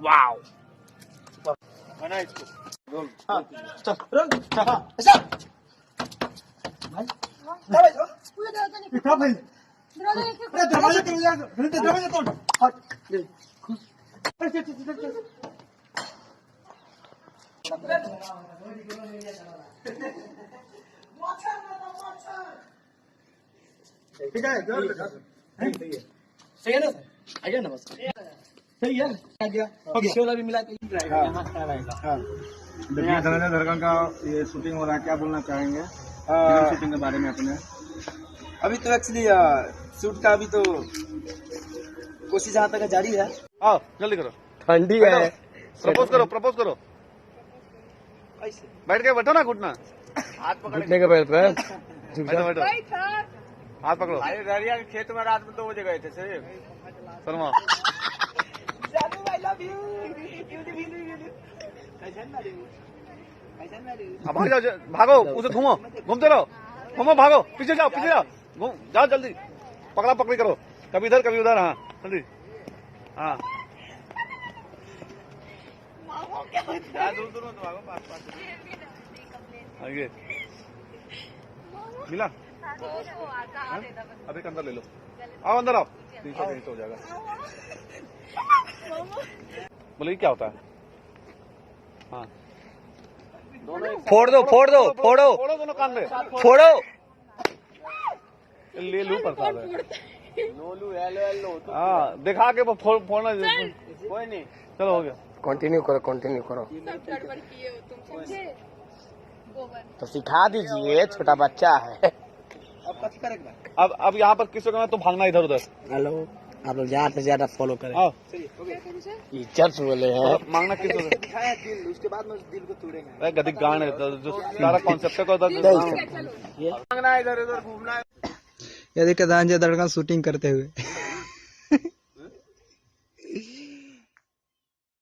Wow बना इसको role. हाँ चल रोल हाँ ऐसा भाई क्या भाई पूरा दरवाजा नहीं क्या भाई दरवाजा नहीं अरे दरवाजा तोड़ यार दरवाजा तोड़ हट ले चल चल चल चल ठीक है सही है ना आइए ना बस सही है क्या गया हो गया शोला भी मिला के यहाँ से आएगा हाँ देखिए धनंजय धड़कन का ये शूटिंग हो रहा है, क्या बोलना चाहेंगे शूटिंग के बारे में अपने? अभी तो एक्चुअली शूट का अभी तो कोशिश जहाँ तक जारी है। आओ जल्दी करो, ठंडी है प्रपोज करो, प्रपोज करो। बैठ के बैठो ना, घुटना हाथ पकड़ घुटने के पैर पे बैठो बैठो, हाथ पकड़ो। अरे दरिया के खेत में रात में 2 बजे गए थे सर। शर्मा अब भाग जाओ, भागो उसे घूमो, घूमते रहो, घूमो भागो, पीछे जाओ, पीछे जाओ, घूम जाओ जल्दी, पकड़ा पकड़ी करो, कभी इधर कभी उधर। हाँ जल्दी, हाँ दूर दूर मत भागो, पास पास आइए। मिला अभी अंदर ले लो, आओ अंदर आओ, 300 हो जाएगा। बोले क्या होता है? हाँ फोड़ दो फोड़ दो फोड़ो फोड़ो दोनों कान में, फोड़ो ले लू प्रसाद है। लोलू हेलो हाँ दिखा के वो फोड़ना, कोई नहीं। चलो हो गया। कंटिन्यू करो कंटिन्यू करो तो सिखा दीजिए, छोटा बच्चा है। अब कथी करेगा? अब यहाँ पर किसी को तो भागना इधर उधर। हेलो आप लोग ज्यादा से ज्यादा फॉलो करें। आओ इज्जत बोले हैं मांगना किस उधर, दिखाया दिल, उसके बाद में उस दिल को तोड़ेंगे। अरे गधी गान है जो सारा कॉन्सेप्ट को मांगना है, इधर उधर घूमना है। ये देखिए धनंजय धड़कन शूटिंग करते हुए